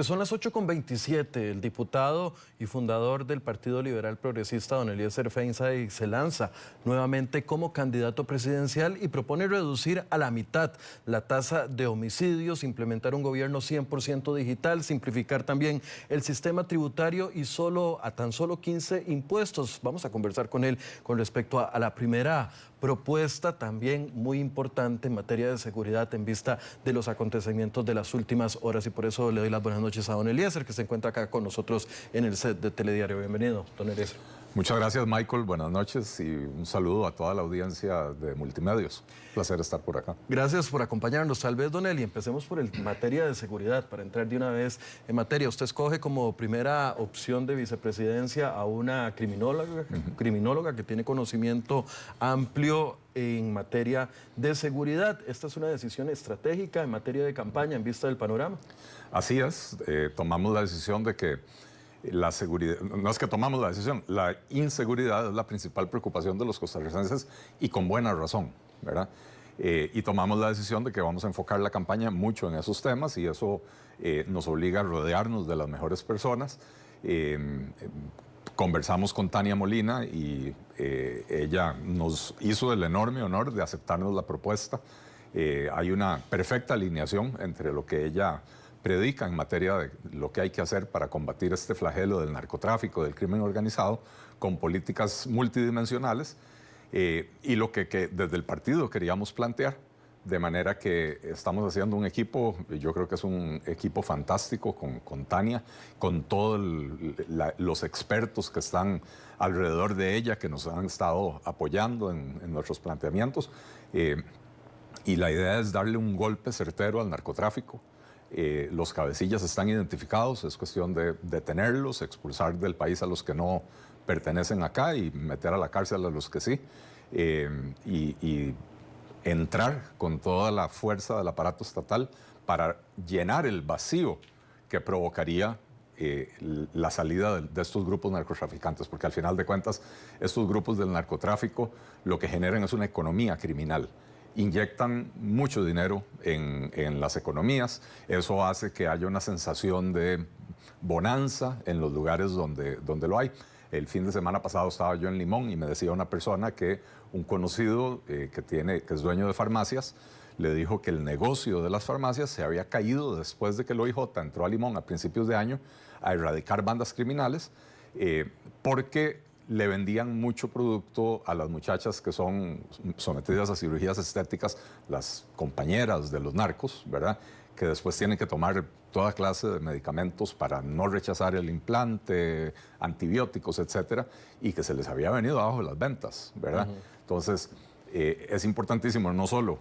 Son las 8:27. El diputado y fundador del Partido Liberal Progresista, don Eliezer Feinsaegh, se lanza nuevamente como candidato presidencial y propone reducir a la mitad la tasa de homicidios, implementar un gobierno 100% digital, simplificar también el sistema tributario y a tan solo 15 impuestos. Vamos a conversar con él con respecto a la primera propuesta, también muy importante en materia de seguridad en vista de los acontecimientos de las últimas horas, y por eso le doy las buenas noches a don Eliezer, que se encuentra acá con nosotros en el set de Telediario. Bienvenido, don Eliezer. Muchas gracias, Michael. Buenas noches y un saludo a toda la audiencia de Multimedios. Un placer estar por acá. Gracias por acompañarnos. Tal vez, don Eli, empecemos por materia de seguridad, para entrar de una vez en materia. Usted escoge como primera opción de vicepresidencia a una criminóloga que tiene conocimiento amplio en materia de seguridad. ¿Esta es una decisión estratégica en materia de campaña en vista del panorama? Así es. Tomamos la decisión de que la seguridad, no es que tomamos la decisión, la inseguridad es la principal preocupación de los costarricenses y con buena razón, ¿verdad? Y tomamos la decisión de que vamos a enfocar la campaña mucho en esos temas y eso nos obliga a rodearnos de las mejores personas. Conversamos con Tania Molina y ella nos hizo el enorme honor de aceptarnos la propuesta. Hay una perfecta alineación entre lo que ella predica en materia de lo que hay que hacer para combatir este flagelo del narcotráfico, del crimen organizado, con políticas multidimensionales, y lo que desde el partido queríamos plantear, de manera que estamos haciendo un equipo, yo creo que es un equipo fantástico con Tania, con todos los expertos que están alrededor de ella, que nos han estado apoyando en nuestros planteamientos, y la idea es darle un golpe certero al narcotráfico. Los cabecillas están identificados, es cuestión de detenerlos, expulsar del país a los que no pertenecen acá y meter a la cárcel a los que sí, y entrar con toda la fuerza del aparato estatal para llenar el vacío que provocaría la salida de estos grupos narcotraficantes, porque al final de cuentas estos grupos del narcotráfico lo que generan es una economía criminal. Inyectan mucho dinero en las economías, eso hace que haya una sensación de bonanza en los lugares donde lo hay. El fin de semana pasado estaba yo en Limón y me decía una persona que un conocido que es dueño de farmacias le dijo que el negocio de las farmacias se había caído después de que el OIJ entró a Limón a principios de año a erradicar bandas criminales, porque le vendían mucho producto a las muchachas que son sometidas a cirugías estéticas, las compañeras de los narcos, ¿verdad?, que después tienen que tomar toda clase de medicamentos para no rechazar el implante, antibióticos, etcétera, y que se les había venido abajo las ventas, ¿verdad? Entonces, es importantísimo no solo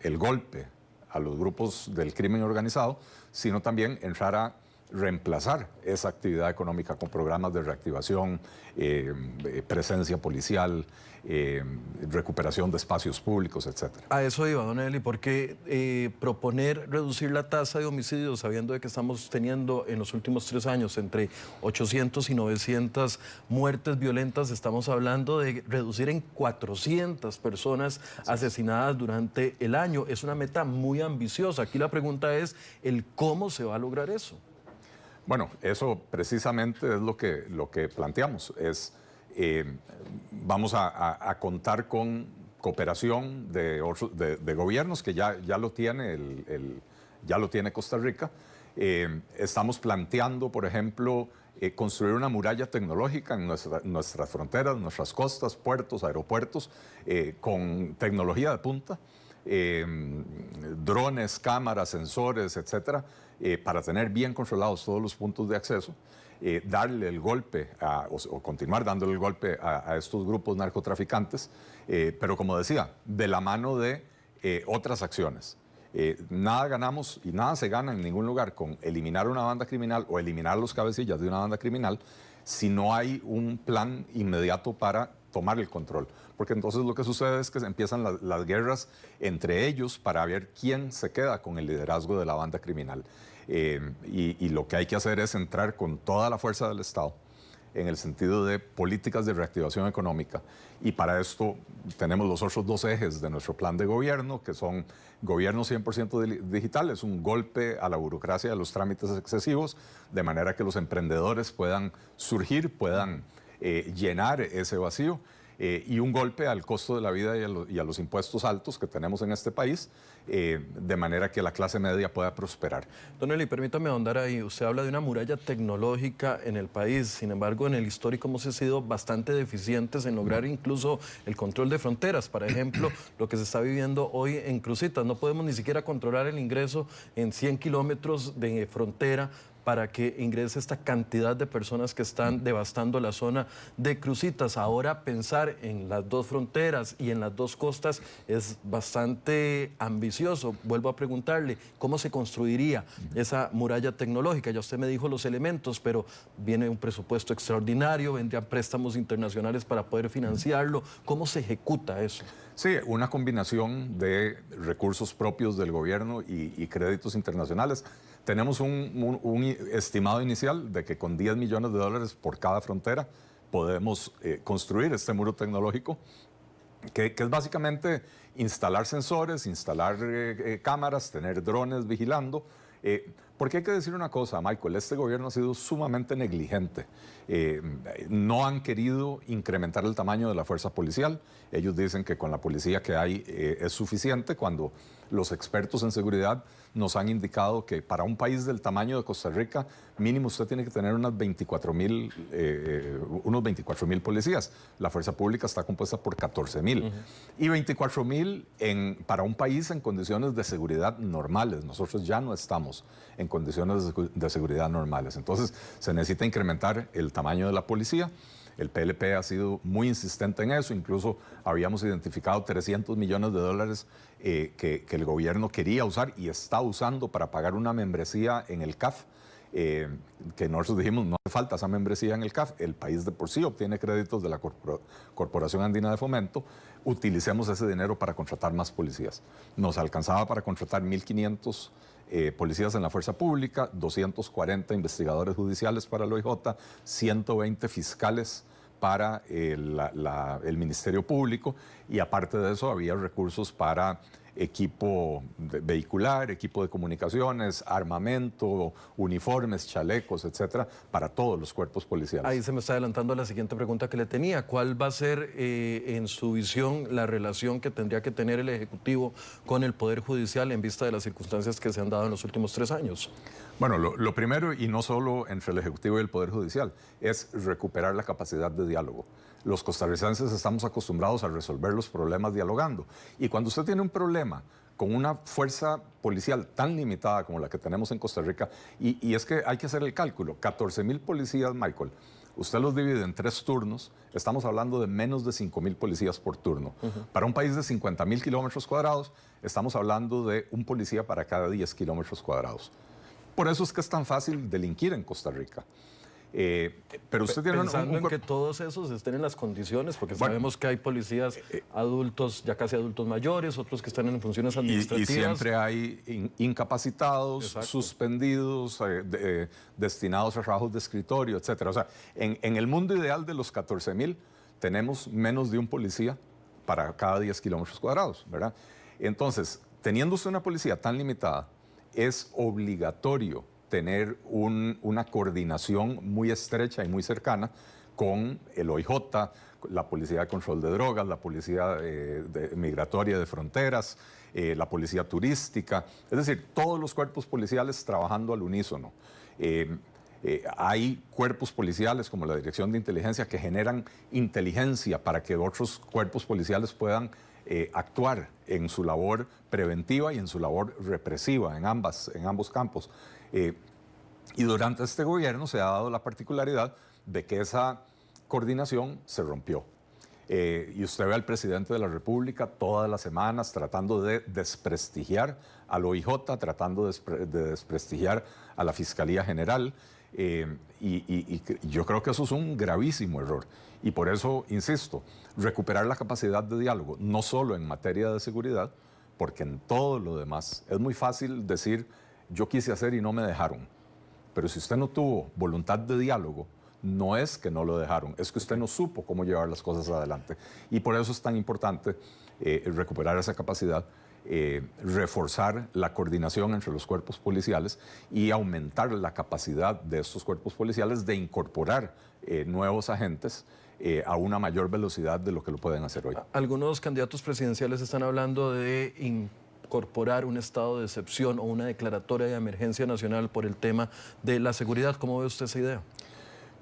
el golpe a los grupos del crimen organizado, sino también entrar a reemplazar esa actividad económica con programas de reactivación, presencia policial, recuperación de espacios públicos, etc. A eso iba, don Eli, porque proponer reducir la tasa de homicidios, sabiendo de que estamos teniendo en los últimos 3 años entre 800 y 900 muertes violentas, estamos hablando de reducir en 400 personas asesinadas durante el año. Es una meta muy ambiciosa. Aquí la pregunta es el cómo se va a lograr eso. Bueno, eso precisamente es lo que planteamos. Vamos a contar con cooperación de gobiernos que ya lo tiene ya lo tiene Costa Rica. Estamos planteando, por ejemplo, construir una muralla tecnológica en nuestras fronteras, nuestras costas, puertos, aeropuertos, con tecnología de punta. Drones, cámaras, sensores, etcétera, para tener bien controlados todos los puntos de acceso, darle el golpe o continuar dándole el golpe a estos grupos narcotraficantes, pero como decía, de la mano de otras acciones. Nada ganamos y nada se gana en ningún lugar con eliminar una banda criminal o eliminar los cabecillas de una banda criminal si no hay un plan inmediato para tomar el control, porque entonces lo que sucede es que empiezan las guerras entre ellos para ver quién se queda con el liderazgo de la banda criminal, y lo que hay que hacer es entrar con toda la fuerza del Estado, en el sentido de políticas de reactivación económica. Y para esto tenemos los otros dos ejes de nuestro plan de gobierno, que son gobierno 100% digital, es un golpe a la burocracia de los trámites excesivos, de manera que los emprendedores puedan surgir, puedan llenar ese vacío. Y un golpe al costo de la vida y a los impuestos altos que tenemos en este país, de manera que la clase media pueda prosperar. Don Eli, permítame ahondar ahí. Usted habla de una muralla tecnológica en el país, sin embargo, en el histórico hemos sido bastante deficientes en lograr incluso el control de fronteras. Por ejemplo, lo que se está viviendo hoy en Cruzitas, no podemos ni siquiera controlar el ingreso en 100 kilómetros de frontera para que ingrese esta cantidad de personas que están devastando la zona de Cruzitas. Ahora pensar en las dos fronteras y en las dos costas es bastante ambicioso. Vuelvo a preguntarle, ¿cómo se construiría esa muralla tecnológica? Ya usted me dijo los elementos, pero viene un presupuesto extraordinario, vendrían préstamos internacionales para poder financiarlo. ¿Cómo se ejecuta eso? Sí, una combinación de recursos propios del gobierno y créditos internacionales. Tenemos un estimado inicial de que con 10 millones de dólares por cada frontera podemos construir este muro tecnológico, que es básicamente instalar sensores, instalar cámaras, tener drones vigilando. Porque hay que decir una cosa, Michael, este gobierno ha sido sumamente negligente. No han querido incrementar el tamaño de la fuerza policial. Ellos dicen que con la policía que hay es suficiente, cuando los expertos en seguridad nos han indicado que para un país del tamaño de Costa Rica, mínimo usted tiene que tener unos 24,000 policías. La fuerza pública está compuesta por 14,000. Y 24,000 para un país en condiciones de seguridad normales. Nosotros ya no estamos en condiciones de seguridad normales. Entonces, se necesita incrementar el tamaño de la policía. El PLP ha sido muy insistente en eso. Incluso habíamos identificado 300 millones de dólares que el gobierno quería usar y está usando para pagar una membresía en el CAF. Que nosotros dijimos, no hace falta esa membresía en el CAF. El país de por sí obtiene créditos de la Corporación Andina de Fomento. Utilicemos ese dinero para contratar más policías. Nos alcanzaba para contratar 1,500 policías en la fuerza pública, 240 investigadores judiciales para el OIJ, 120 fiscales para el Ministerio Público, y aparte de eso había recursos para equipo vehicular, equipo de comunicaciones, armamento, uniformes, chalecos, etcétera, para todos los cuerpos policiales. Ahí se me está adelantando la siguiente pregunta que le tenía. ¿Cuál va a ser, en su visión, la relación que tendría que tener el Ejecutivo con el Poder Judicial en vista de las circunstancias que se han dado en los últimos 3 años? Bueno, lo primero, y no solo entre el Ejecutivo y el Poder Judicial, es recuperar la capacidad de diálogo. Los costarricenses estamos acostumbrados a resolver los problemas dialogando. Y cuando usted tiene un problema con una fuerza policial tan limitada como la que tenemos en Costa Rica, y es que hay que hacer el cálculo, 14,000 policías, Michael, usted los divide en 3 turnos, estamos hablando de menos de 5,000 policías por turno. Para un país de 50,000 kilómetros cuadrados, estamos hablando de un policía para cada 10 kilómetros cuadrados. Por eso es que es tan fácil delinquir en Costa Rica. Pero usted tiene pensando en que todos esos estén en las condiciones, porque sabemos que hay policías adultos, ya casi adultos mayores, otros que están en funciones administrativas. Y siempre hay incapacitados, suspendidos, destinados a trabajos de escritorio, etcétera. O sea, en el mundo ideal de los 14,000 tenemos menos de un policía para cada 10 kilómetros cuadrados, ¿verdad? Entonces, teniendo usted una policía tan limitada, es obligatorio tener una coordinación muy estrecha y muy cercana con el OIJ, la Policía de Control de Drogas, la Policía Migratoria de Fronteras, la Policía Turística, es decir, todos los cuerpos policiales trabajando al unísono. Hay cuerpos policiales como la Dirección de Inteligencia que generan inteligencia para que otros cuerpos policiales puedan actuar en su labor preventiva y en su labor represiva, en ambos campos. Y durante este gobierno se ha dado la particularidad de que esa coordinación se rompió. Y usted ve al presidente de la República todas las semanas tratando de desprestigiar al OIJ, tratando de desprestigiar a la Fiscalía General. Y yo creo que eso es un gravísimo error. Y por eso, insisto, recuperar la capacidad de diálogo, no solo en materia de seguridad, porque en todo lo demás es muy fácil decir, yo quise hacer y no me dejaron. Pero si usted no tuvo voluntad de diálogo, no es que no lo dejaron, es que usted no supo cómo llevar las cosas adelante. Y por eso es tan importante recuperar esa capacidad, reforzar la coordinación entre los cuerpos policiales y aumentar la capacidad de estos cuerpos policiales de incorporar nuevos agentes a una mayor velocidad de lo que lo pueden hacer hoy. Algunos candidatos presidenciales están hablando de incorporar un estado de excepción o una declaratoria de emergencia nacional por el tema de la seguridad. ¿Cómo ve usted esa idea?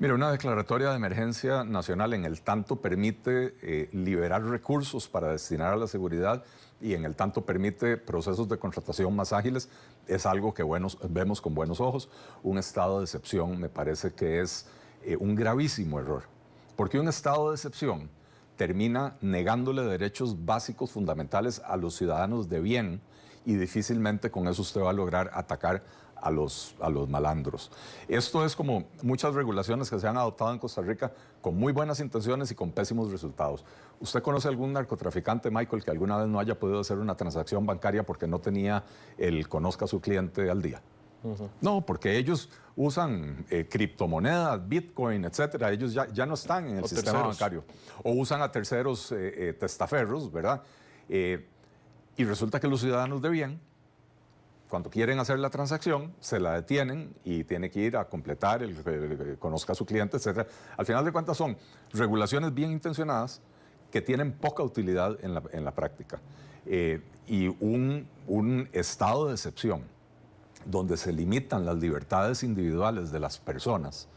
Mire, una declaratoria de emergencia nacional en el tanto permite liberar recursos para destinar a la seguridad y en el tanto permite procesos de contratación más ágiles, es algo que vemos con buenos ojos. Un estado de excepción me parece que es un gravísimo error, porque un estado de excepción termina negándole derechos básicos fundamentales a los ciudadanos de bien y difícilmente con eso usted va a lograr atacar a los malandros. Esto es como muchas regulaciones que se han adoptado en Costa Rica con muy buenas intenciones y con pésimos resultados. ¿Usted conoce algún narcotraficante, Michael, que alguna vez no haya podido hacer una transacción bancaria porque no tenía el conozca a su cliente al día? No, porque ellos usan criptomonedas, Bitcoin, etcétera. Ellos ya no están en el sistema bancario. O usan a terceros testaferros, ¿verdad? Y resulta que los ciudadanos de bien, cuando quieren hacer la transacción, se la detienen y tiene que ir a completar el conozca a su cliente, etcétera. Al final de cuentas son regulaciones bien intencionadas que tienen poca utilidad en la práctica. Y un estado de excepción donde se limitan las libertades individuales de las personas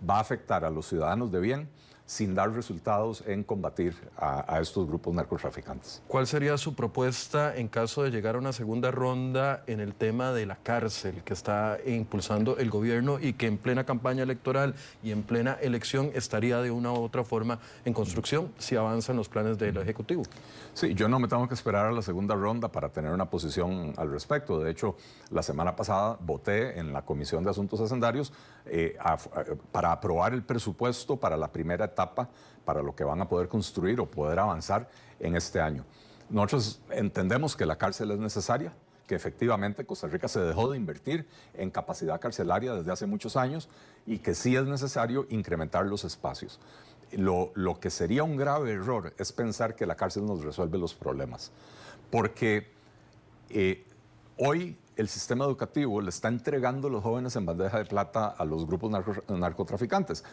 va a afectar a los ciudadanos de bien sin dar resultados en combatir a estos grupos narcotraficantes. ¿Cuál sería su propuesta en caso de llegar a una segunda ronda en el tema de la cárcel que está impulsando el gobierno y que en plena campaña electoral y en plena elección estaría de una u otra forma en construcción si avanzan los planes del Ejecutivo? Sí, yo no me tengo que esperar a la segunda ronda para tener una posición al respecto. De hecho, la semana pasada voté en la Comisión de Asuntos Hacendarios para aprobar el presupuesto para la primera etapa para lo que van a poder construir o poder avanzar en este año. Nosotros entendemos que la cárcel es necesaria, que efectivamente Costa Rica se dejó de invertir en capacidad carcelaria desde hace muchos años y que sí es necesario incrementar los espacios. Lo que sería un grave error es pensar que la cárcel nos resuelve los problemas, porque hoy el sistema educativo le está entregando a los jóvenes en bandeja de plata a los grupos narcotraficantes.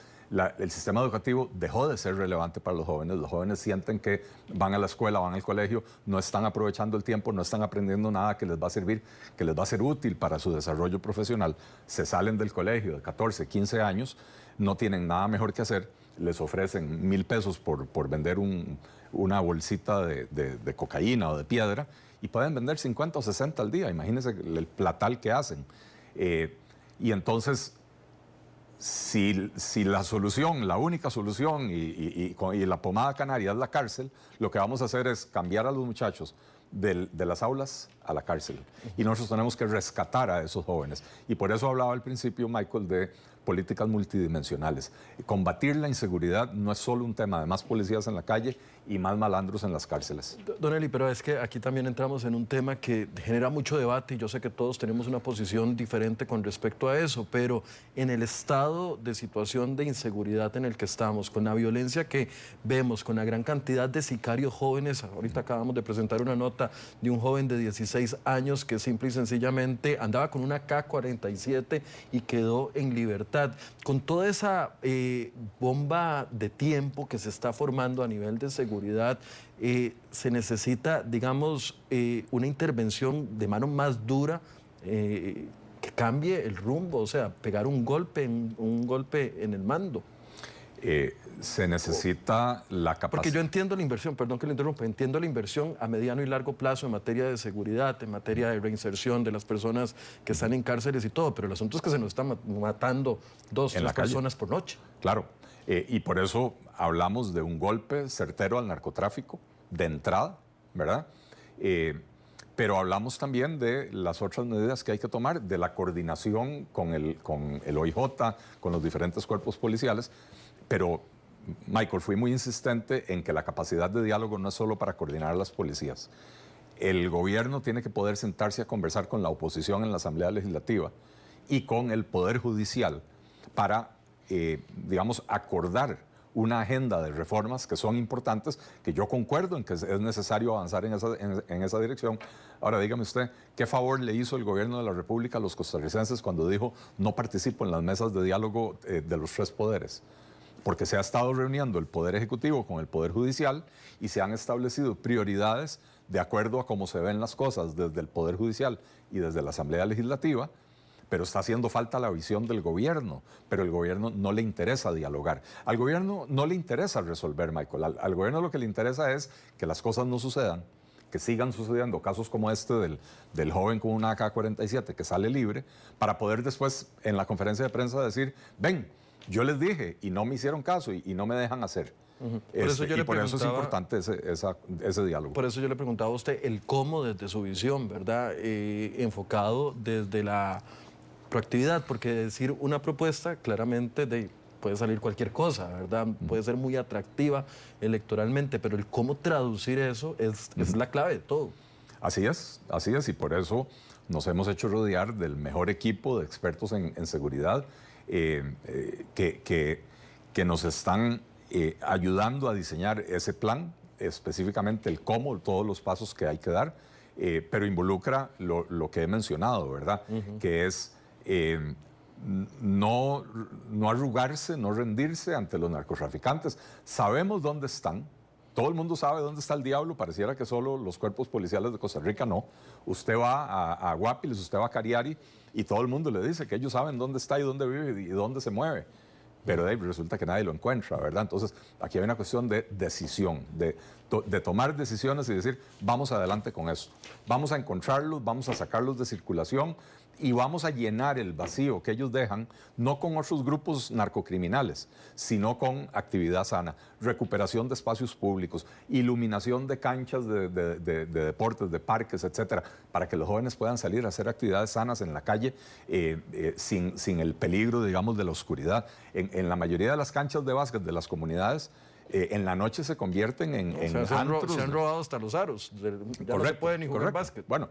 El sistema educativo dejó de ser relevante para los jóvenes sienten que van a la escuela, van al colegio, no están aprovechando el tiempo, no están aprendiendo nada que les va a servir, que les va a ser útil para su desarrollo profesional. Se salen del colegio de 14, 15 años, no tienen nada mejor que hacer, les ofrecen 1,000 pesos por vender una bolsita de cocaína o de piedra y pueden vender 50 o 60 al día. Imagínense el platal que hacen. Y entonces, si la solución, la única solución y la pomada canaria es la cárcel, lo que vamos a hacer es cambiar a los muchachos de las aulas a la cárcel. Y nosotros tenemos que rescatar a esos jóvenes. Y por eso hablaba al principio, Michael, de políticas multidimensionales. Combatir la inseguridad no es solo un tema de más policías en la calle y más malandros en las cárceles. Don Eli, pero es que aquí también entramos en un tema que genera mucho debate y yo sé que todos tenemos una posición diferente con respecto a eso, pero en el estado de situación de inseguridad en el que estamos, con la violencia que vemos, con la gran cantidad de sicarios jóvenes, ahorita acabamos de presentar una nota de un joven de 16 años que simple y sencillamente andaba con una K-47 y quedó en libertad. Con toda esa bomba de tiempo que se está formando a nivel de seguridad, se necesita, digamos, una intervención de mano más dura que cambie el rumbo, o sea, pegar un golpe en el mando. Se necesita la capacidad. Porque yo entiendo la inversión, perdón que le interrumpa, entiendo la inversión a mediano y largo plazo en materia de seguridad, en materia de reinserción de las personas que están en cárceles y todo, pero el asunto es que se nos están matando 2, 3 personas por noche. Claro, y por eso hablamos de un golpe certero al narcotráfico de entrada, ¿verdad? Pero hablamos también de las otras medidas que hay que tomar, de la coordinación con el OIJ, con los diferentes cuerpos policiales, pero Michael, fui muy insistente en que la capacidad de diálogo no es solo para coordinar a las policías. El gobierno tiene que poder sentarse a conversar con la oposición en la Asamblea Legislativa y con el Poder Judicial para digamos, acordar una agenda de reformas que son importantes, que yo concuerdo en que es necesario avanzar en esa dirección. Ahora, dígame usted, ¿qué favor le hizo el gobierno de la República a los costarricenses cuando dijo no participo en las mesas de diálogo de los tres poderes? Porque se ha estado reuniendo el Poder Ejecutivo con el Poder Judicial y se han establecido prioridades de acuerdo a cómo se ven las cosas desde el Poder Judicial y desde la Asamblea Legislativa, pero está haciendo falta la visión del gobierno, pero el gobierno no le interesa dialogar. Al gobierno no le interesa resolver, Michael. Al gobierno lo que le interesa es que las cosas no sucedan, que sigan sucediendo casos como este del joven con una AK-47 que sale libre, para poder después en la conferencia de prensa decir, ven, yo les dije y no me hicieron caso y no me dejan hacer. Por eso es importante ese diálogo. Por eso yo le preguntaba a usted el cómo desde su visión, ¿verdad? Enfocado desde la proactividad, porque decir una propuesta claramente puede salir cualquier cosa, ¿verdad? Puede ser muy atractiva electoralmente, pero el cómo traducir eso es la clave de todo. Así es, y por eso nos hemos hecho rodear del mejor equipo de expertos en seguridad que nos están ayudando a diseñar ese plan, específicamente el cómo, todos los pasos que hay que dar, pero involucra lo que he mencionado, ¿verdad? Que es no arrugarse, no rendirse ante los narcotraficantes. Sabemos dónde están. Todo el mundo sabe dónde está el diablo. Pareciera que solo los cuerpos policiales de Costa Rica no. Usted va a Guapiles, usted va a Cariari y todo el mundo le dice que ellos saben dónde está y dónde vive y dónde se mueve. Pero resulta que nadie lo encuentra, ¿verdad? Entonces, aquí hay una cuestión de decisión, de tomar decisiones y decir, vamos adelante con esto. Vamos a encontrarlos, vamos a sacarlos de circulación y vamos a llenar el vacío que ellos dejan, no con otros grupos narcocriminales, sino con actividad sana, recuperación de espacios públicos, iluminación de canchas de deportes, de parques, etcétera, para que los jóvenes puedan salir a hacer actividades sanas en la calle sin el peligro, digamos, de la oscuridad. En la mayoría de las canchas de básquet de las comunidades, en la noche se convierten en antros. Se han robado hasta los aros. Ya no se puede ni jugar básquet. Bueno,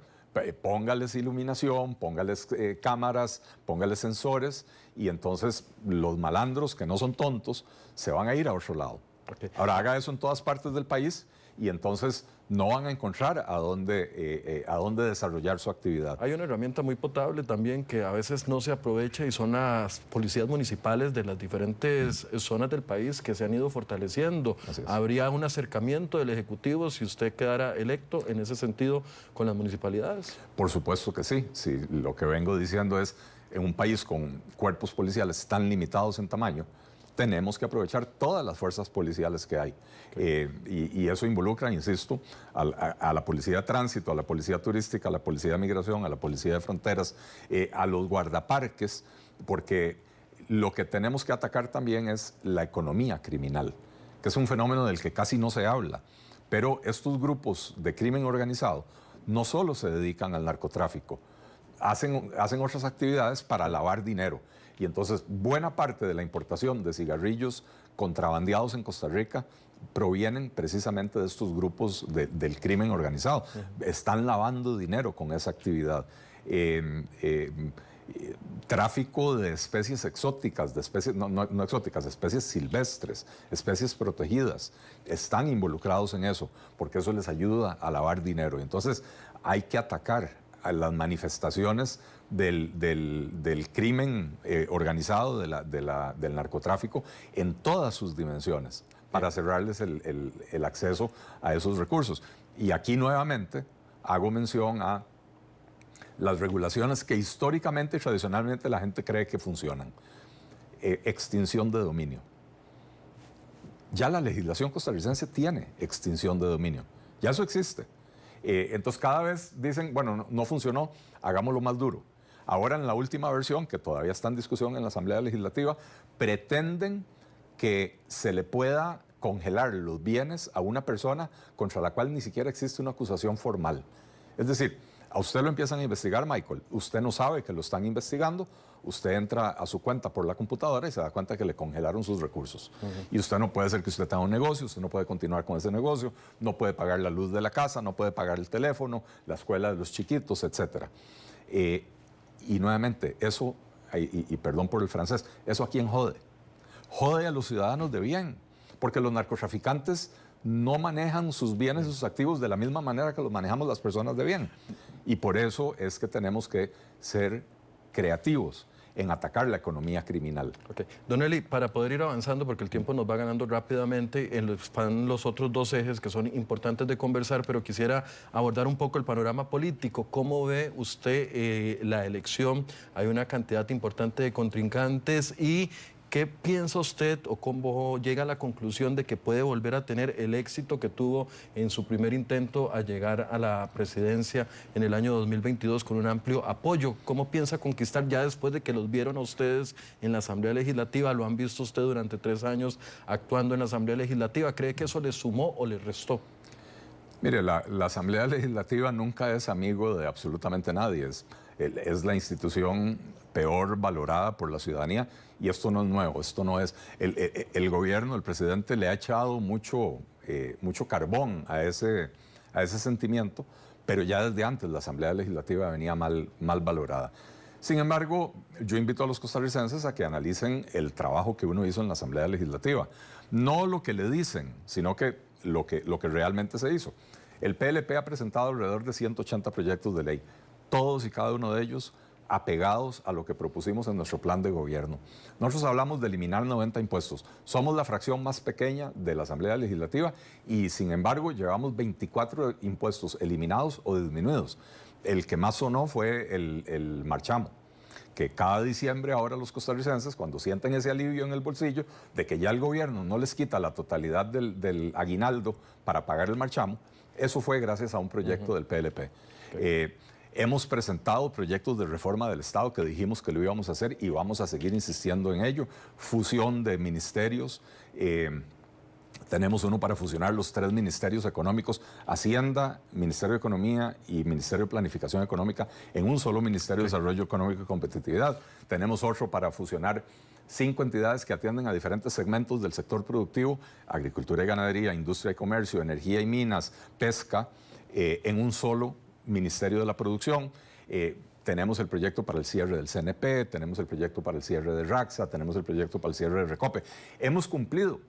póngales iluminación, póngales cámaras, póngales sensores y entonces los malandros, que no son tontos, se van a ir a otro lado. Okay. Ahora haga eso en todas partes del país y entonces no van a encontrar a dónde desarrollar su actividad. Hay una herramienta muy potable también que a veces no se aprovecha y son las policías municipales de las diferentes zonas del país que se han ido fortaleciendo. ¿Habría un acercamiento del Ejecutivo si usted quedara electo en ese sentido con las municipalidades? Por supuesto que sí. Sí, lo que vengo diciendo es, en un país con cuerpos policiales tan limitados en tamaño, tenemos que aprovechar todas las fuerzas policiales que hay. Y eso involucra, insisto, a la policía de tránsito, a la policía turística, a la policía de migración, a la policía de fronteras, a los guardaparques, porque lo que tenemos que atacar también es la economía criminal, que es un fenómeno del que casi no se habla. Pero estos grupos de crimen organizado no solo se dedican al narcotráfico, hacen otras actividades para lavar dinero. Y entonces buena parte de la importación de cigarrillos contrabandeados en Costa Rica provienen precisamente de estos grupos del crimen organizado. Están lavando dinero con esa actividad. Tráfico de especies exóticas, no exóticas, especies silvestres, especies protegidas, están involucrados en eso, porque eso les ayuda a lavar dinero. Entonces hay que atacar a las manifestaciones del crimen organizado, del narcotráfico, en todas sus dimensiones, para cerrarles el acceso a esos recursos. Y aquí nuevamente hago mención a las regulaciones que históricamente y tradicionalmente la gente cree que funcionan. Extinción de dominio. Ya la legislación costarricense tiene extinción de dominio. Ya eso existe. Entonces cada vez dicen, bueno, no funcionó, hagámoslo más duro. Ahora en la última versión, que todavía está en discusión en la Asamblea Legislativa, pretenden que se le pueda congelar los bienes a una persona contra la cual ni siquiera existe una acusación formal. Es decir, a usted lo empiezan a investigar, Michael, usted no sabe que lo están investigando, usted entra a su cuenta por la computadora y se da cuenta que le congelaron sus recursos. Y usted no puede ser que usted tenga un negocio, usted no puede continuar con ese negocio, no puede pagar la luz de la casa, no puede pagar el teléfono, la escuela de los chiquitos, etc. Y nuevamente, eso, y perdón por el francés, ¿eso a quién jode? jode a los ciudadanos de bien, porque los narcotraficantes no manejan sus bienes y sus activos de la misma manera que los manejamos las personas de bien. Y por eso es que tenemos que ser creativos en atacar la economía criminal. Okay. Don Eli, para poder ir avanzando, porque el tiempo nos va ganando rápidamente, están los otros dos ejes que son importantes de conversar, pero quisiera abordar un poco el panorama político. ¿Cómo ve usted la elección? Hay una cantidad importante de contrincantes y ¿qué piensa usted o cómo llega a la conclusión de que puede volver a tener el éxito que tuvo en su primer intento a llegar a la presidencia en el año 2022 con un amplio apoyo? ¿Cómo piensa conquistar ya después de que los vieron a ustedes en la Asamblea Legislativa? ¿Lo han visto usted durante 3 años actuando en la Asamblea Legislativa? ¿Cree que eso le sumó o le restó? Mire, la Asamblea Legislativa nunca es amigo de absolutamente nadie. Es la institución peor valorada por la ciudadanía y esto no es nuevo, esto no es... El gobierno, el presidente le ha echado mucho carbón a ese sentimiento, pero ya desde antes la Asamblea Legislativa venía mal valorada. Sin embargo, yo invito a los costarricenses a que analicen el trabajo que uno hizo en la Asamblea Legislativa. No lo que le dicen, sino que lo que realmente se hizo. El PLP ha presentado alrededor de 180 proyectos de ley, todos y cada uno de ellos apegados a lo que propusimos en nuestro plan de gobierno. Nosotros hablamos de eliminar 90 impuestos. Somos la fracción más pequeña de la Asamblea Legislativa y, sin embargo, llevamos 24 impuestos eliminados o disminuidos. El que más sonó fue el marchamo, que cada diciembre ahora los costarricenses, cuando sienten ese alivio en el bolsillo de que ya el gobierno no les quita la totalidad del aguinaldo para pagar el marchamo, eso fue gracias a un proyecto del PLP. Hemos presentado proyectos de reforma del Estado que dijimos que lo íbamos a hacer y vamos a seguir insistiendo en ello. Fusión de ministerios. Tenemos uno para fusionar los 3 ministerios económicos, Hacienda, Ministerio de Economía y Ministerio de Planificación Económica, en un solo Ministerio de Desarrollo Económico y Competitividad. Tenemos otro para fusionar 5 entidades que atienden a diferentes segmentos del sector productivo, agricultura y ganadería, industria y comercio, energía y minas, pesca, en un solo Ministerio de la Producción. Tenemos el proyecto para el cierre del CNP, tenemos el proyecto para el cierre de RAXA, tenemos el proyecto para el cierre de Recope. Hemos cumplido,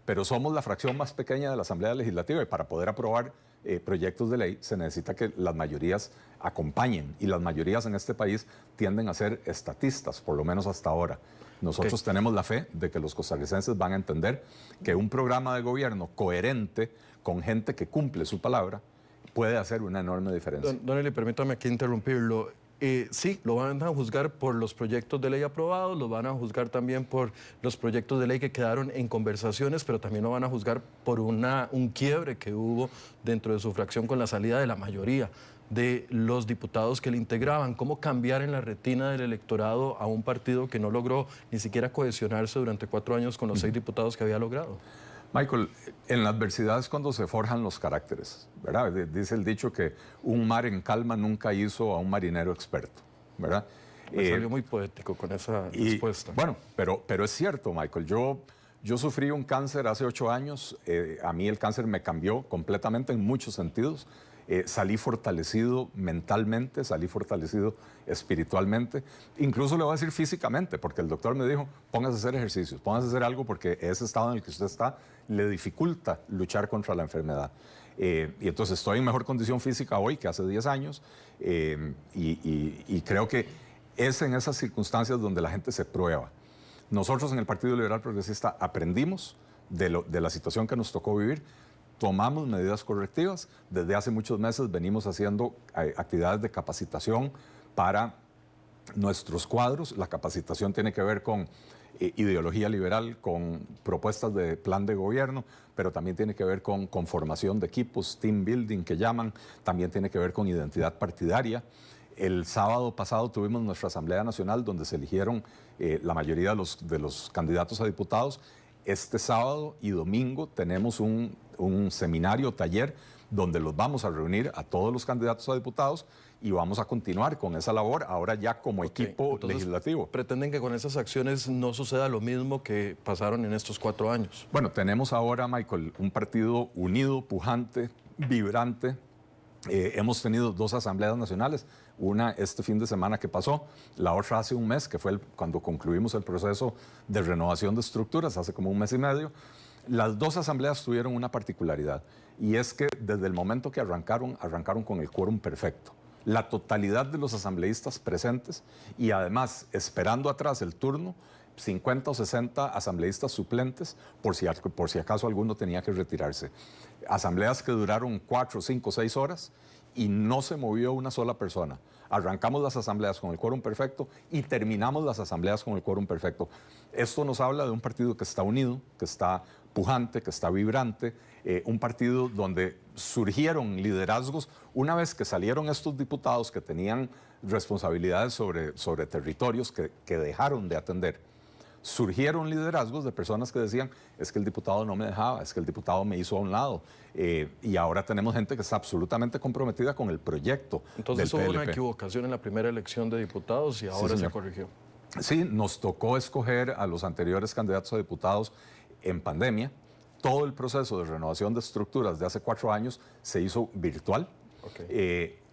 pero somos la fracción más pequeña de la Asamblea Legislativa y para poder aprobar proyectos de ley se necesita que las mayorías acompañen y las mayorías en este país tienden a ser estatistas, por lo menos hasta ahora. Nosotros tenemos la fe de que los costarricenses van a entender que un programa de gobierno coherente con gente que cumple su palabra puede hacer una enorme diferencia. Don Eli, permítame aquí interrumpirlo. Sí, lo van a juzgar por los proyectos de ley aprobados, lo van a juzgar también por los proyectos de ley que quedaron en conversaciones, pero también lo van a juzgar por un quiebre que hubo dentro de su fracción con la salida de la mayoría de los diputados que le integraban. ¿Cómo cambiar en la retina del electorado a un partido que no logró ni siquiera cohesionarse durante 4 años con los 6 diputados que había logrado? Michael, en la adversidad es cuando se forjan los caracteres, ¿verdad? Dice el dicho que un mar en calma nunca hizo a un marinero experto, ¿verdad? Me salió muy poético con esa respuesta. Bueno, pero es cierto, Michael. Yo sufrí un cáncer hace 8 años. A mí el cáncer me cambió completamente en muchos sentidos. Salí fortalecido mentalmente, salí fortalecido espiritualmente, incluso le voy a decir físicamente, porque el doctor me dijo, póngase a hacer ejercicios, póngase a hacer algo porque ese estado en el que usted está le dificulta luchar contra la enfermedad. Y entonces estoy en mejor condición física hoy que hace 10 años y creo que es en esas circunstancias donde la gente se prueba. Nosotros en el Partido Liberal Progresista aprendimos de la situación que nos tocó vivir, tomamos medidas correctivas. Desde hace muchos meses venimos haciendo actividades de capacitación para nuestros cuadros. La capacitación tiene que ver con ideología liberal, con propuestas de plan de gobierno, pero también tiene que ver con formación de equipos, team building que llaman, también tiene que ver con identidad partidaria. El sábado pasado tuvimos nuestra Asamblea Nacional donde se eligieron la mayoría de los candidatos a diputados. Este sábado y domingo tenemos un seminario, taller, donde los vamos a reunir a todos los candidatos a diputados y vamos a continuar con esa labor ahora ya como equipo legislativo. ¿Pretenden que con esas acciones no suceda lo mismo que pasaron en estos 4 años? Bueno, tenemos ahora, Michael, un partido unido, pujante, vibrante. Hemos tenido 2 asambleas nacionales, una este fin de semana que pasó, la otra hace un mes, que fue cuando concluimos el proceso de renovación de estructuras, hace como un mes y medio. Las dos asambleas tuvieron una particularidad, y es que desde el momento que arrancaron con el quórum perfecto. La totalidad de los asambleístas presentes y además esperando atrás el turno, 50 o 60 asambleístas suplentes por si acaso alguno tenía que retirarse. Asambleas que duraron 4, 5, 6 horas y no se movió una sola persona. Arrancamos las asambleas con el quórum perfecto y terminamos las asambleas con el quórum perfecto. Esto nos habla de un partido que está unido, que está pujante, que está vibrante, un partido donde surgieron liderazgos una vez que salieron estos diputados que tenían responsabilidades sobre territorios que dejaron de atender. Surgieron liderazgos de personas que decían, es que el diputado no me dejaba, es que el diputado me hizo a un lado. Y ahora tenemos gente que está absolutamente comprometida con el proyecto. Entonces hubo una equivocación en la primera elección de diputados y ahora se corrigió. Sí, nos tocó escoger a los anteriores candidatos a diputados en pandemia. Todo el proceso de renovación de estructuras de hace 4 años se hizo virtual.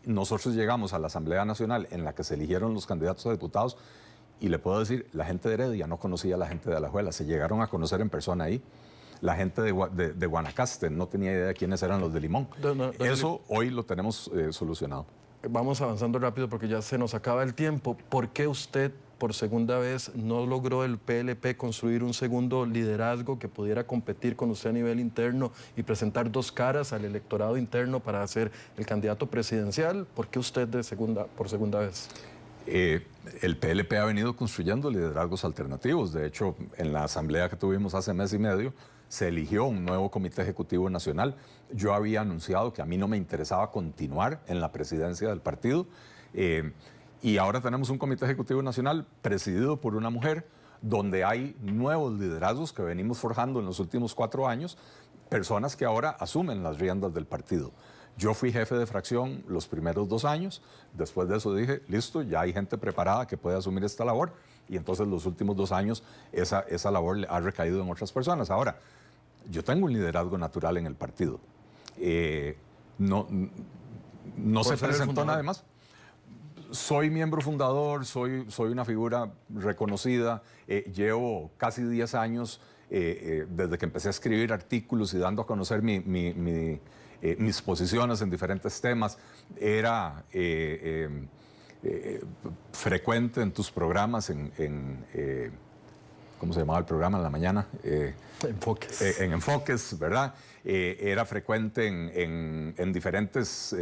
Nosotros llegamos a la Asamblea Nacional en la que se eligieron los candidatos a diputados. Y le puedo decir, la gente de Heredia no conocía a la gente de Alajuela, se llegaron a conocer en persona ahí. La gente de Guanacaste no tenía idea de quiénes eran los de Limón. Eso hoy lo tenemos solucionado. Vamos avanzando rápido porque ya se nos acaba el tiempo. ¿Por qué usted, por segunda vez, no logró el PLP construir un segundo liderazgo que pudiera competir con usted a nivel interno y presentar 2 caras al electorado interno para ser el candidato presidencial? ¿Por qué usted por segunda vez? El PLP ha venido construyendo liderazgos alternativos. De hecho, en la asamblea que tuvimos hace mes y medio, se eligió un nuevo comité ejecutivo nacional. Yo había anunciado que a mí no me interesaba continuar en la presidencia del partido. Y ahora tenemos un comité ejecutivo nacional presidido por una mujer, donde hay nuevos liderazgos que venimos forjando en los últimos 4 años, personas que ahora asumen las riendas del partido. Yo fui jefe de fracción los primeros 2 años, después de eso dije, listo, ya hay gente preparada que puede asumir esta labor, y entonces los últimos 2 años esa labor ha recaído en otras personas. Ahora, yo tengo un liderazgo natural en el partido. No se presentó nada más. Soy miembro fundador, soy una figura reconocida, llevo casi 10 años desde que empecé a escribir artículos y dando a conocer mis posiciones en diferentes temas. Era frecuente en tus programas, ¿cómo se llamaba el programa en la mañana? Enfoques. En Enfoques, ¿verdad? Era frecuente en diferentes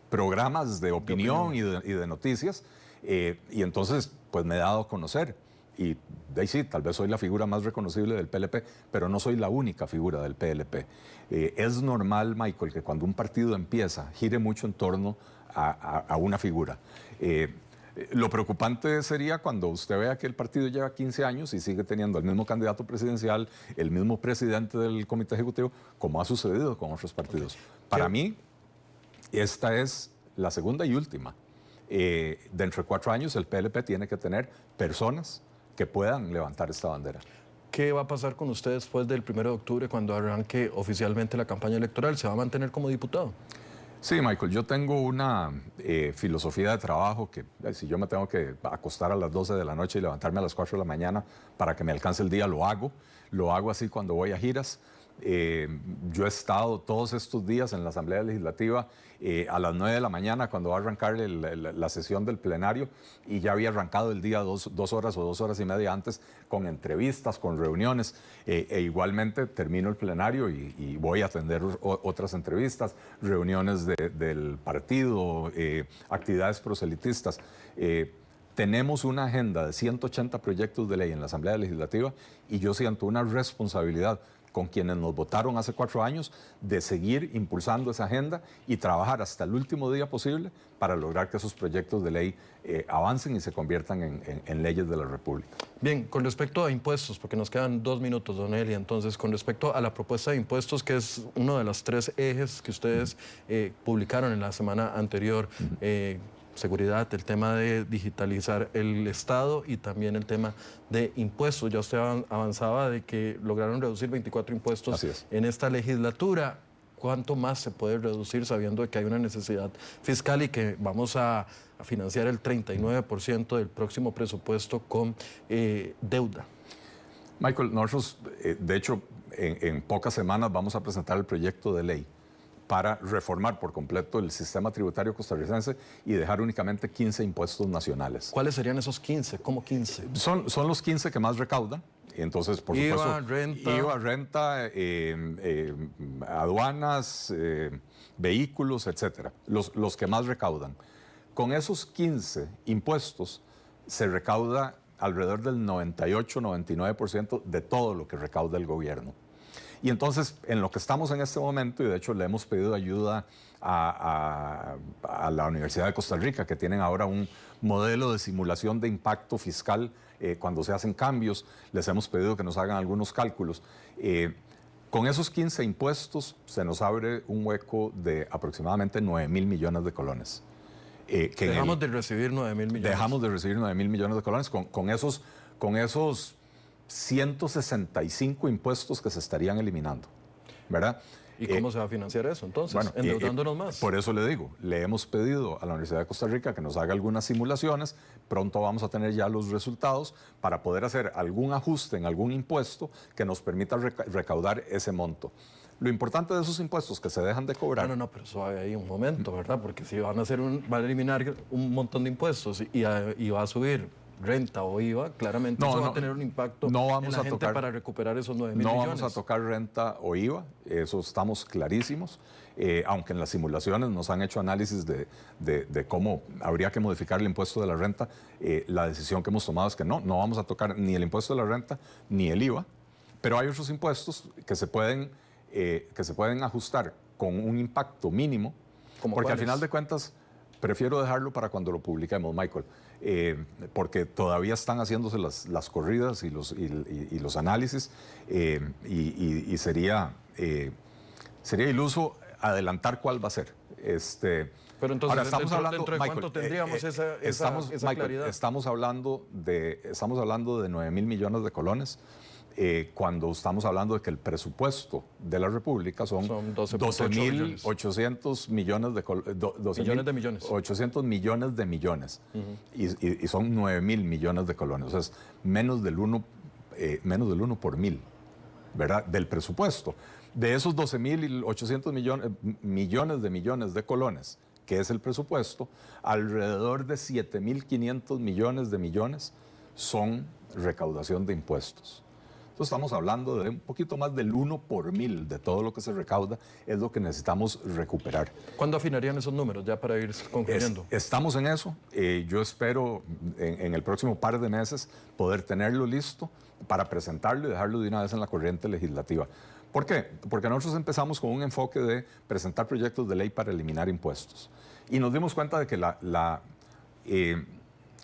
programas de opinión y de noticias. Y entonces, pues me he dado a conocer. Y de ahí sí, tal vez soy la figura más reconocible del PLP, pero no soy la única figura del PLP. Es normal, Michael, que cuando un partido empieza, gire mucho en torno a una figura. Lo preocupante sería cuando usted vea que el partido lleva 15 años y sigue teniendo el mismo candidato presidencial, el mismo presidente del comité ejecutivo, como ha sucedido con otros partidos. Para mí, esta es la segunda y última. Dentro de 4 años, el PLP tiene que tener personas que puedan levantar esta bandera. ¿Qué va a pasar con usted después del 1 de octubre cuando arranque oficialmente la campaña electoral? ¿Se va a mantener como diputado? Sí, Michael, yo tengo una filosofía de trabajo que si yo me tengo que acostar a las 12 de la noche y levantarme a las 4 de la mañana para que me alcance el día, lo hago. Lo hago así cuando voy a giras. Yo he estado todos estos días en la Asamblea Legislativa a las 9 de la mañana cuando va a arrancar la sesión del plenario, y ya había arrancado el día 2 horas o 2 horas y media antes con entrevistas, con reuniones, igualmente termino el plenario y voy a atender otras entrevistas, reuniones del partido, actividades proselitistas. Tenemos una agenda de 180 proyectos de ley en la Asamblea Legislativa y yo siento una responsabilidad con quienes nos votaron hace 4 años de seguir impulsando esa agenda y trabajar hasta el último día posible para lograr que esos proyectos de ley avancen y se conviertan en leyes de la República. Bien, con respecto a impuestos, porque nos quedan 2 minutos, don Eli, entonces, con respecto a la propuesta de impuestos, que es uno de los 3 ejes que ustedes publicaron en la semana anterior, seguridad, el tema de digitalizar el Estado y también el tema de impuestos. Ya usted avanzaba de que lograron reducir 24 impuestos en esta legislatura. cuánto más se puede reducir sabiendo que hay una necesidad fiscal y que vamos a financiar el 39% del próximo presupuesto con deuda. Michael, nosotros, de hecho, en pocas semanas vamos a presentar el proyecto de ley para reformar por completo el sistema tributario costarricense y dejar únicamente 15 impuestos nacionales. ¿Cuáles serían esos 15? ¿Cómo 15? Son los 15 que más recaudan. Entonces, por IVA, supuesto, renta. renta, aduanas, vehículos, etcétera, los que más recaudan. Con esos 15 impuestos se recauda alrededor del 98-99% de todo lo que recauda el gobierno. Y entonces, en lo que estamos en este momento, y de hecho le hemos pedido ayuda a la Universidad de Costa Rica, que tienen ahora un modelo de simulación de impacto fiscal cuando se hacen cambios, les hemos pedido que nos hagan algunos cálculos. Con esos 15 impuestos se nos abre un hueco de aproximadamente 9.000 millones de colones. Dejamos de recibir 9.000 millones. Dejamos de recibir 9.000 millones de colones con esos 165 impuestos que se estarían eliminando, ¿verdad? ¿Y cómo se va a financiar eso entonces? Bueno, endeudándonos más. Por eso le digo, le hemos pedido a la Universidad de Costa Rica que nos haga algunas simulaciones, pronto vamos a tener ya los resultados para poder hacer algún ajuste en algún impuesto que nos permita recaudar ese monto. Lo importante de esos impuestos que se dejan de cobrar... No, pero suave ahí un momento, ¿verdad? Porque si van a eliminar un montón de impuestos y va a subir renta o IVA, claramente eso va a tener un impacto en la gente para recuperar esos 9.000 millones. No vamos a tocar renta o IVA, eso estamos clarísimos, aunque en las simulaciones nos han hecho análisis de cómo habría que modificar el impuesto de la renta. La decisión que hemos tomado es que no vamos a tocar ni el impuesto de la renta ni el IVA, pero hay otros impuestos que se pueden ajustar con un impacto mínimo, porque al final de cuentas prefiero dejarlo para cuando lo publiquemos, Michael, porque todavía están haciéndose las corridas y los análisis y sería iluso adelantar cuál va a ser. Pero entonces, ahora estamos hablando, ¿dentro de Michael, cuánto tendríamos esa claridad? Estamos hablando de 9.000 millones de colones. Cuando estamos hablando de que el presupuesto de la República son 12.800 millones de colones. 800 millones de millones. Y son 9.000 millones de colones. O sea, es menos del 1 por mil, ¿verdad? Del presupuesto. De esos 12.800 millones de colones, que es el presupuesto, alrededor de 7.500 millones son recaudación de impuestos. Entonces estamos hablando de un poquito más del 1 por mil de todo lo que se recauda, es lo que necesitamos recuperar. ¿Cuándo afinarían esos números ya para ir concluyendo? Estamos en eso. Yo espero en el próximo par de meses poder tenerlo listo para presentarlo y dejarlo de una vez en la corriente legislativa. ¿Por qué? Porque nosotros empezamos con un enfoque de presentar proyectos de ley para eliminar impuestos. Y nos dimos cuenta de que la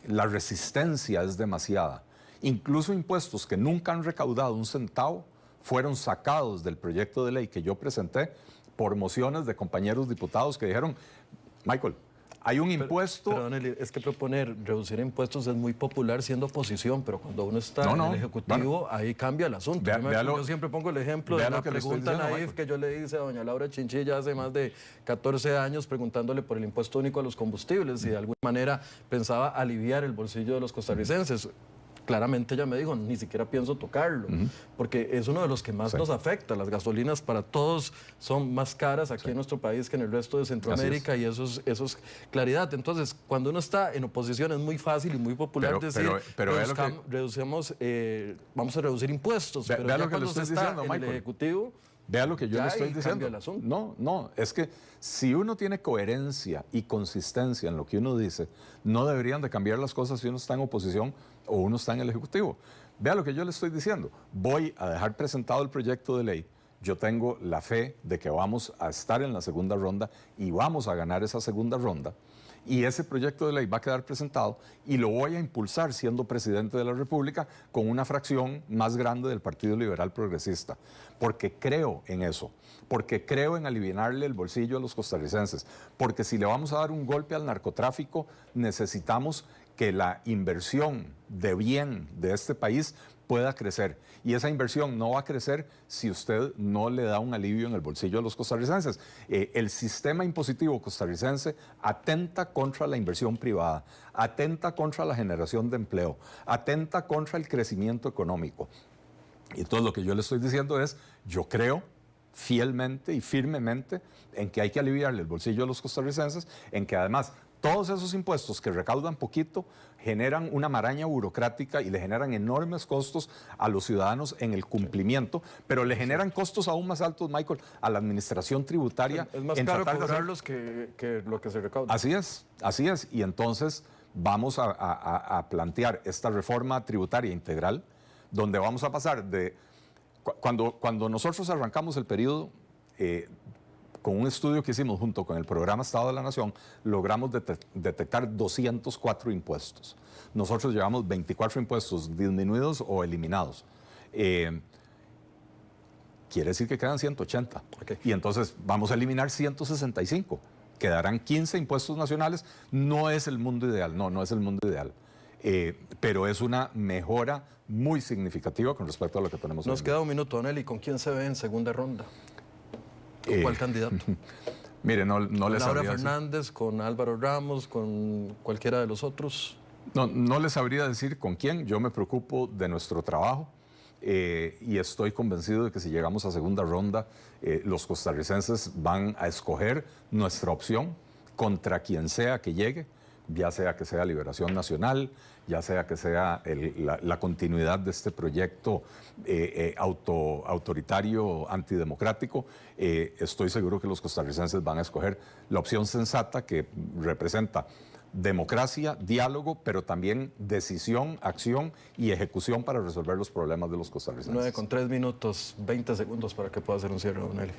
resistencia es demasiada. Incluso impuestos que nunca han recaudado un centavo fueron sacados del proyecto de ley que yo presenté por mociones de compañeros diputados que dijeron, Michael, hay un impuesto... Pero Eli, es que proponer reducir impuestos es muy popular siendo oposición, pero cuando uno está en el Ejecutivo, ahí cambia el asunto. Yo siempre pongo el ejemplo de la pregunta naif que yo le hice a doña Laura Chinchilla hace más de 14 años preguntándole por el impuesto único a los combustibles y de alguna manera pensaba aliviar el bolsillo de los costarricenses. Claramente ella me dijo, ni siquiera pienso tocarlo, porque es uno de los que más nos afecta. Las gasolinas para todos son más caras aquí en nuestro país que en el resto de Centroamérica y eso es claridad. Entonces, cuando uno está en oposición es muy fácil y muy popular decir, vamos a reducir impuestos, pero ya cuando se está en el Ejecutivo... Vea lo que yo le estoy diciendo. No, es que si uno tiene coherencia y consistencia en lo que uno dice, no deberían de cambiar las cosas si uno está en oposición o uno está en el Ejecutivo. Vea lo que yo le estoy diciendo. Voy a dejar presentado el proyecto de ley. Yo tengo la fe de que vamos a estar en la segunda ronda y vamos a ganar esa segunda ronda. Y ese proyecto de ley va a quedar presentado y lo voy a impulsar siendo presidente de la República con una fracción más grande del Partido Liberal Progresista, porque creo en eso, porque creo en aliviarle el bolsillo a los costarricenses, porque si le vamos a dar un golpe al narcotráfico, necesitamos que la inversión de bien de este país pueda crecer. Y esa inversión no va a crecer si usted no le da un alivio en el bolsillo de los costarricenses. El sistema impositivo costarricense atenta contra la inversión privada, atenta contra la generación de empleo, atenta contra el crecimiento económico. Y entonces lo que yo le estoy diciendo es, yo creo fielmente y firmemente en que hay que aliviarle el bolsillo a los costarricenses, en que además todos esos impuestos que recaudan poquito generan una maraña burocrática y le generan enormes costos a los ciudadanos en el cumplimiento, pero le generan costos aún más altos, Michael, a la administración tributaria. Es más caro cobrarlos que lo que se recauda. Así es. Y entonces vamos a plantear esta reforma tributaria integral, donde vamos a pasar de... Cuando nosotros arrancamos el periodo, con un estudio que hicimos junto con el programa Estado de la Nación, logramos detectar 204 impuestos. Nosotros llevamos 24 impuestos disminuidos o eliminados. Quiere decir que quedan 180. Okay. Y entonces vamos a eliminar 165. Quedarán 15 impuestos nacionales. No es el mundo ideal, no es el mundo ideal. Pero es una mejora muy significativa con respecto a lo que tenemos hoy. Nos queda un minuto, Oneli. ¿Con quién se ve en segunda ronda? ¿Con cuál candidato? Mire, no les Laura sabría Fernández, con Álvaro Ramos, con cualquiera de los otros. No les sabría decir con quién. Yo me preocupo de nuestro trabajo y estoy convencido de que si llegamos a segunda ronda, los costarricenses van a escoger nuestra opción contra quien sea que llegue, ya sea que sea Liberación Nacional, ya sea que sea la continuidad de este proyecto autoritario, antidemocrático. Estoy seguro que los costarricenses van a escoger la opción sensata que representa democracia, diálogo, pero también decisión, acción y ejecución para resolver los problemas de los costarricenses. 9 con 3 minutos, 20 segundos para que pueda hacer un cierre, Oneli.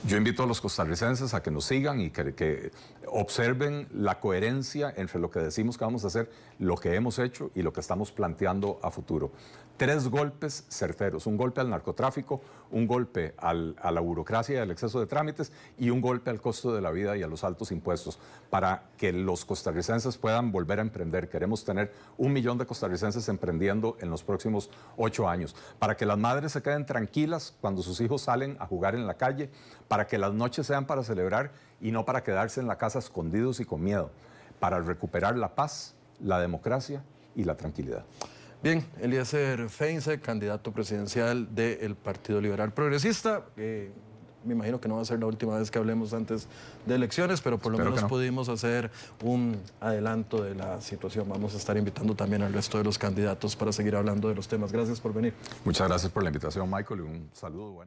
Yo invito a los costarricenses a que nos sigan y que observen la coherencia entre lo que decimos que vamos a hacer, lo que hemos hecho y lo que estamos planteando a futuro. 3 golpes certeros: un golpe al narcotráfico, un golpe a la burocracia y al exceso de trámites y un golpe al costo de la vida y a los altos impuestos para que los costarricenses puedan volver a emprender. Queremos tener 1 millón de costarricenses emprendiendo en los próximos 8 años, para que las madres se queden tranquilas cuando sus hijos salen a jugar en la calle, para que las noches sean para celebrar y no para quedarse en la casa escondidos y con miedo, para recuperar la paz, la democracia y la tranquilidad. Bien, Eliezer Feinze, candidato presidencial del Partido Liberal Progresista. Me imagino que no va a ser la última vez que hablemos antes de elecciones, pero por lo menos pudimos hacer un adelanto de la situación. Vamos a estar invitando también al resto de los candidatos para seguir hablando de los temas. Gracias por venir. Muchas gracias por la invitación, Michael, y un saludo.